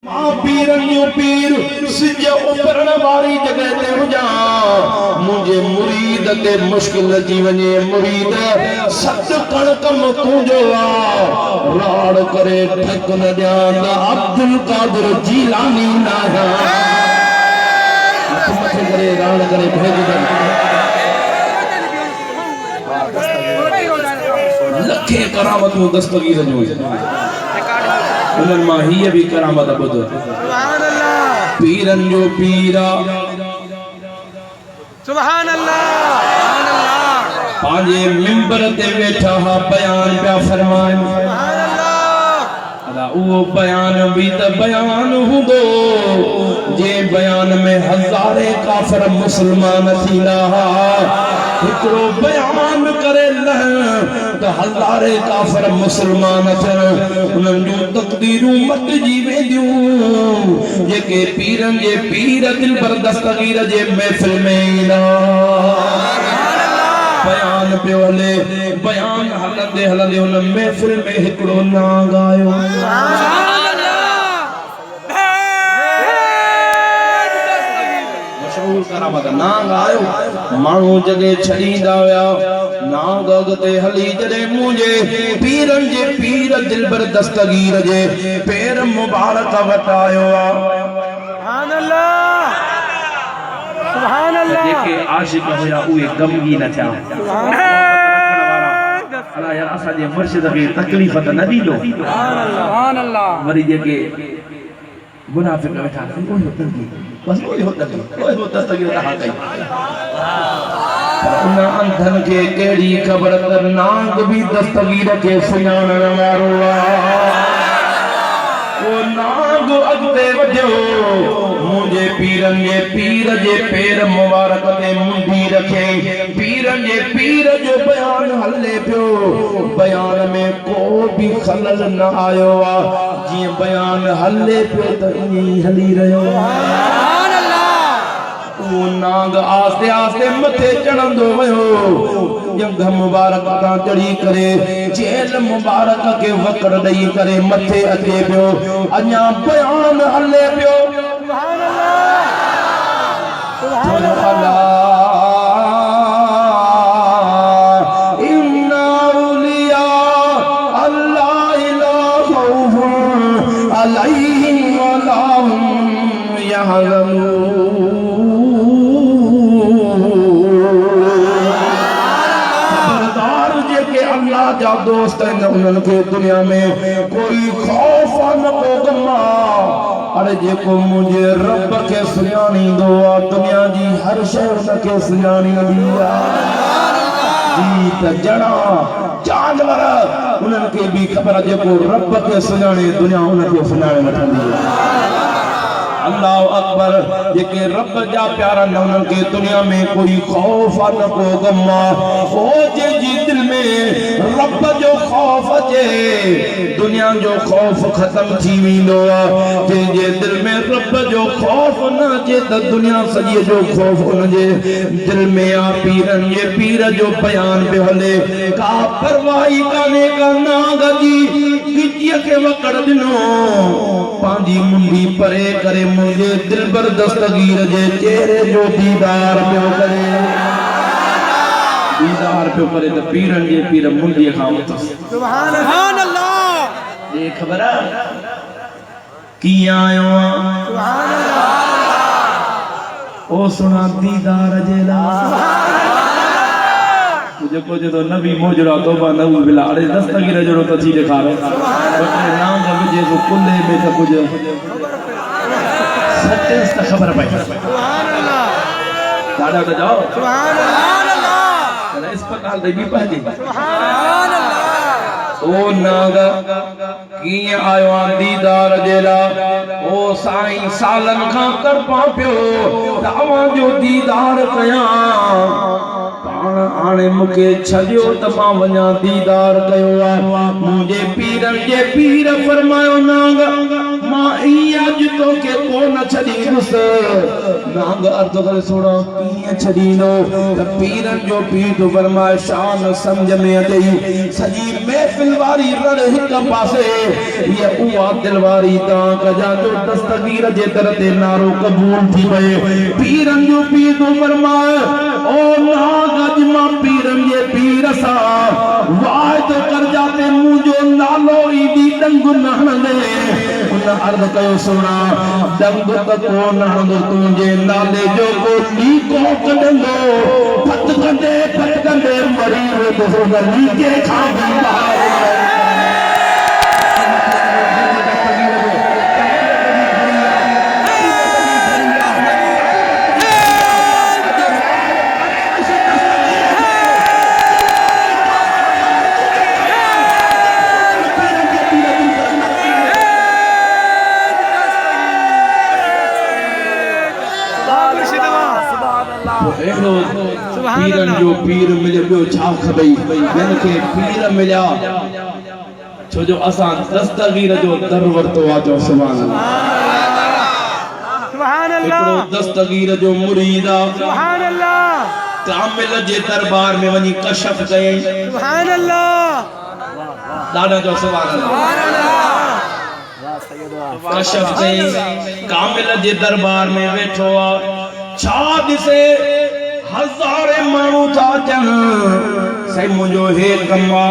पीर सिज उभरण वारी जगह ते हुजा मुझे मुरीद ते मुश्किल अची वञे मुरीद सत कण कम तुंहिंजो आ राड़ करे ठक न ॾियां अब्दुल कादिर जीलानी ना मथे करे राड़ करे भेज लखे करामतूं दस्तगीर जो उन्हनि मां हीअ भी करामत ॿुध पीरन जो पीरा सुभान अल्लाह पांजे मिंबर ते वेठा हा बयान पिया फरमाइन अला उहो बयान भी त बयान हूंदो जे बयान में हज़ारे काफ़िर मुसलमान थींदा हा हिकड़ो बयान करे लह त हज़ारे काफ़िर मुसलमान थियण उन्हनि जूं तक़दीरूं मटिजी वेंदियूं जेके पीरन जे पीर दिलबर दस्तगीर जे महफ़िल में ईंदा बयान पियो हले बयान हलंदे हलंदे उन महफ़िल में हिकड़ो नांग आयो करामत नांग आयो माण्हू जगह छड़ींदा हुया नांग अॻिते हली जॾहिं मुंहिंजे पीरन जे पीर दिलबर दस्तगीर जे पैर मुबारक वटि आयो सुभान अल्लाह सुभान अल्लाह जेके आशिक हुया उहे गमगी न थिया अला यार असांजे मुर्शिद खे तकलीफ़ त न ॾींदो सुभान अल्लाह वरी जेके मुनाफिक वेठा बस वो दस्तगीर कहा कई उन अंधन के केड़ी खबर त नांग भी दस्तगीर के सुञाणण वारो वो नांग अॻिते वधियो मुंहिंजे पीरन जे पीर जे पैर मुबारक ते मुंडी रखे पीरन जे पीर जो बयान हले पियो बयान में को भी खलल न आयो आ जीअं बयान हले पियो त ईअं हली रहियो वो नांग आस्ते आस्ते मथे चढ़ंदो वयो जंग मुबारक तां चढ़ी करे जेल मुबारक के वकड़ ॾेई करे मथे अचे पियो अञा बयान हले पियो सुभान अल्लाह इन्ना औलिया अल्लाह ला खौफुन अलैहिम वला हुम यहज़नून अल्लाह जा दोस्त उन्हनि खे दुनिया में कोई खौफ न को गमा अरे जेको मुंहिंजे रब खे सुञाणींदो आहे दुनिया जी हर शइ उनखे सुञाणींदी आहे जी त जड़ा जानवर उन्हनि खे बि ख़बर आहे जेको रब खे सुञाणे दुनिया उनखे सुञाणे वठंदी आहे अल्लाह अकबर जेके रब जा प्यारा न उन्हनि खे दुनिया में कोई खौफ न को गम ओ जे जी दिल में रब जो खौफ अचे दुनिया जो खौफ खत्म थी वेंदो आहे जंहिंजे दिल में रब जो खौफ न अचे त दुनिया सॼी जो खौफ उनजे दिल में आ पीरन जे पीर जो बयान पियो हले का परवाही कान्हे का नांग जी गिचीअ खे वकड़ ॾिनो पंहिंजी मुंडी परे करे मुझे दिलबर दस्तगीर जे चेहरे जो दीदार पियो करे त पीरन जे पीर मुंडी खां उथस सुभान अल्लाह ये खबर कीअं आयो सुभान अल्लाह ओ सुना दीदार जे ला तुझे को जो नबी मोजरा तौबा नऊ बिला अरे दस्तगीर जो तो थी दिखावे बटे नाम विजे सो कुल्ले में त कुछ सच्चे से खबर पई सुभान अल्लाह दादा तो जाओ सुभान अल्लाह कने अस्पताल दे भी पहुंची सुभान अल्लाह ओ नाग कीअं आयो आहे दीदार जे ला ओ साईं सालन खां तड़पा पियो तव्हां जो दीदार कयां पाण हाणे मूंखे छॾियो त मां वञा दीदार कयो आहे मुंहिंजे पीरन जे पीर फरमायो नांग मां ईअं अॼु तोखे कोन छॾींदुस नांग अर्थ करे सोड़ा कीअं छॾींदो त पीरन जो पीर तो फरमाए शान समझ में अचई सॼी महफ़िल वारी रड़ हिक पासे ये उहा दिल वारी ता कजा जो दस्तगीर जे दर ते नारो कबूल थी वए पीरन जो पीर तो फरमाए ओ नाग अज मां पीरन जे पीर सा वायदो कर जाते मुंहिंजो नालो ई दी डंग न हणंदे उन अर्ज़ कयो सोना डंग त कोन हणंदो तुंहिंजे नाले जो को लीको कढंदो फत कंदे मरी वेंदो सोना लीके खां बि ॿाहिरि पीरन जो पीर मिले बियो छा खबई जन के पीर मिलिया छो जो असां दस्तगीर जो दर वरतो आ जो सुभान अल्लाह दस्तगीर जो मुरीद आ सुभान अल्लाह कामिल जे दरबार में वनी कशफ कए सुभान अल्लाह दादा जो सुभान अल्लाह कशफ कए कामिल जे दरबार में बैठो आ छा दिसे हज़ारे माण्हू था अचनि साईं मुंहिंजो हे कमा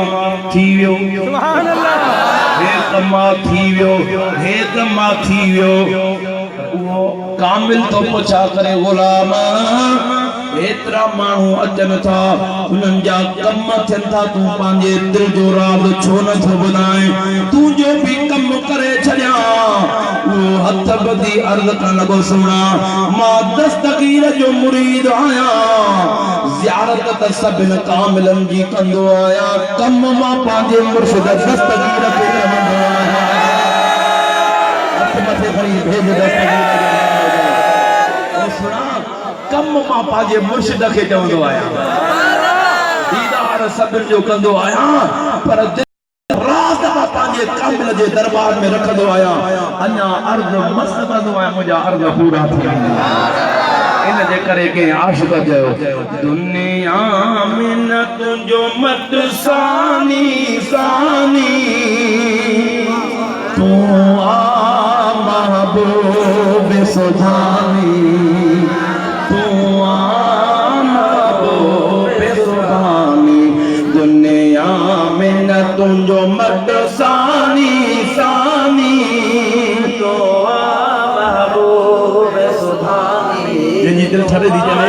थी वियो सुभान अल्लाह हे कमा थी वियो हे कमा थी वियो उहो कामिल तो पुछा करे गुलाम एतिरा माण्हू अचनि था उन्हनि जा कम थियनि था तूं पंहिंजे दिलि जो राज़ छो नथो ॿुधाए तूं जो बि कम करे छॾिया वो हथ बदी अर्ज़ करण लॻो सुणा मां दस्तगीर जो मुरीद आहियां ज़ियारत त सभिनि कामिलनि जी कंदो आहियां कम मां पंहिंजे मुर्शिद दस्तगीर खे कंदो आहियां हथ मथे खणी भेज दस्तगीर ओ सुणा कम मां पंहिंजे मुर्शिद खे चवंदो आहियां दीदार सभिनि जो कंदो आहियां पर राज़ मां पंहिंजे कामिल जे दरबार में रखंदो आहियां अञा अर्ज़ मस्त कंदो आहियां मुंहिंजा अर्ज़ पूरा थी वेंदा इन जे करे के आशिक़ चयो दुनिया में न तुंहिंजो मत सानी सानी तूं आ महबूब सुभानी तूं आ महबूब सुभानी दुनिया में न तुंहिंजो मत सानी सानी तूं आ महबूब सुभानी जंहिंजी दिलि छॾे थी चले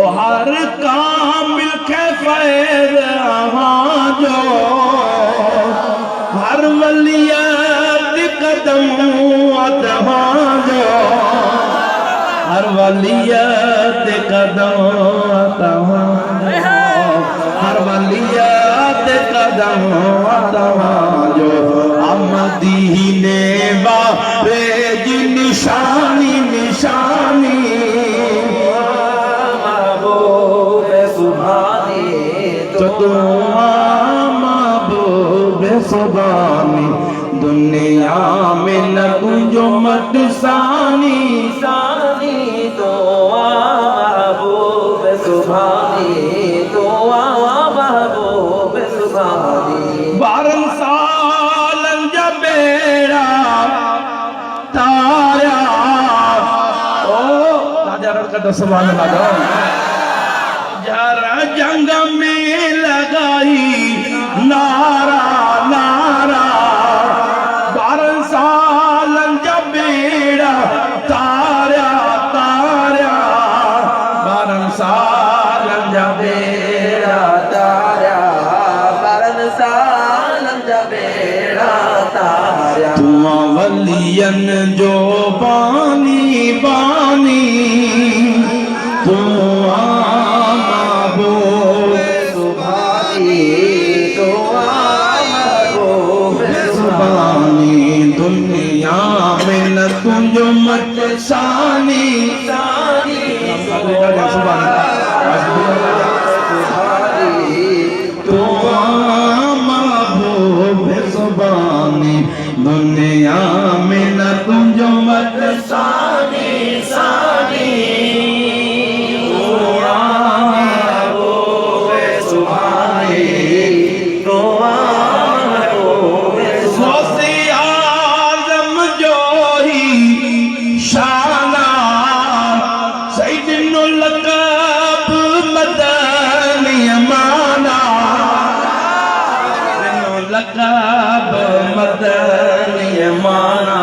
ओ हर कामिल खे फ़ैज़ जो हर वलियत कदम तव्हांजो हर वलियत कदम तव्हांजो हर वलियत कदम तव्हांजो मदीने वारे जी निशानी निशानी महबूब सुभानी तो तू महबूब सुभानी दुनिया में न तुझो मत सानी सानी तो महबूब सुभानी तो महबूब सुभानी 12 सालन जा बेड़ा तारा ओ राजा रड़का सुभान अल्लाह जरा जंग में लगाई नारा नारा 12 सालन जा बेड़ा तारा तारा 12 सालन जा बेड़ा तारा 12 सालन जा बेड़ा तारा तू वलियन जो बानी बानी तू महबूब सुभानी तू महबूब सुभानी दुनिया में न तुझो मत सानी सानी तू महबूब सुभानी दुनिया में न तुझो मत सानी सानी लक़ब मदनी माना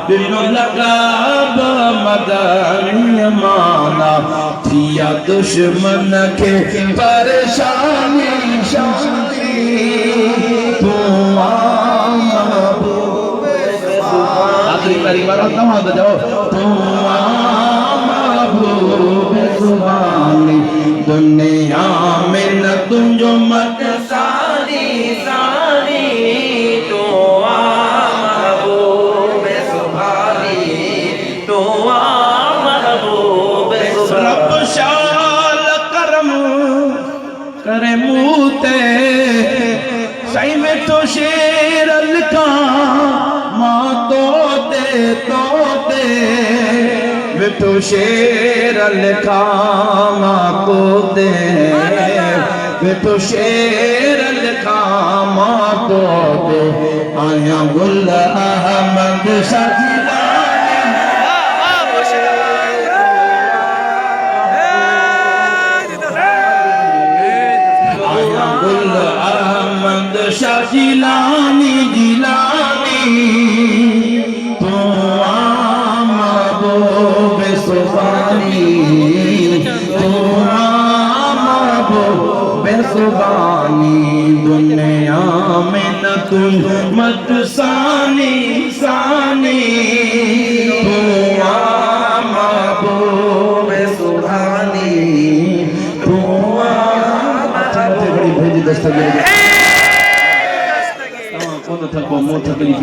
बिनो लक़ब मदनी माना थिया दुश्मन के परेशानी शानी तू आखिरी मेरी बात तमाम जाओ तू महबूब ज़ुबानी दुनिया में न तुझो मत सानी सानी तो महबूब ज़ुबानी तो महबूब रब शाल करम करे मूते सही में तो शेर अलका माँ तोते तो शेर अलका माँ तोते तो शेर अलका माँ तोते आया गुल अहमद शाह जिलानी जिलानी तो महबूब ज़ुबानी तो महबूब ज़ुबानी दुनिया में न तुम मत सानी सानी तो महबूब ज़ुबानी तो बड़ी भेजी दस्तगीर कौन था को मोह तकलीफ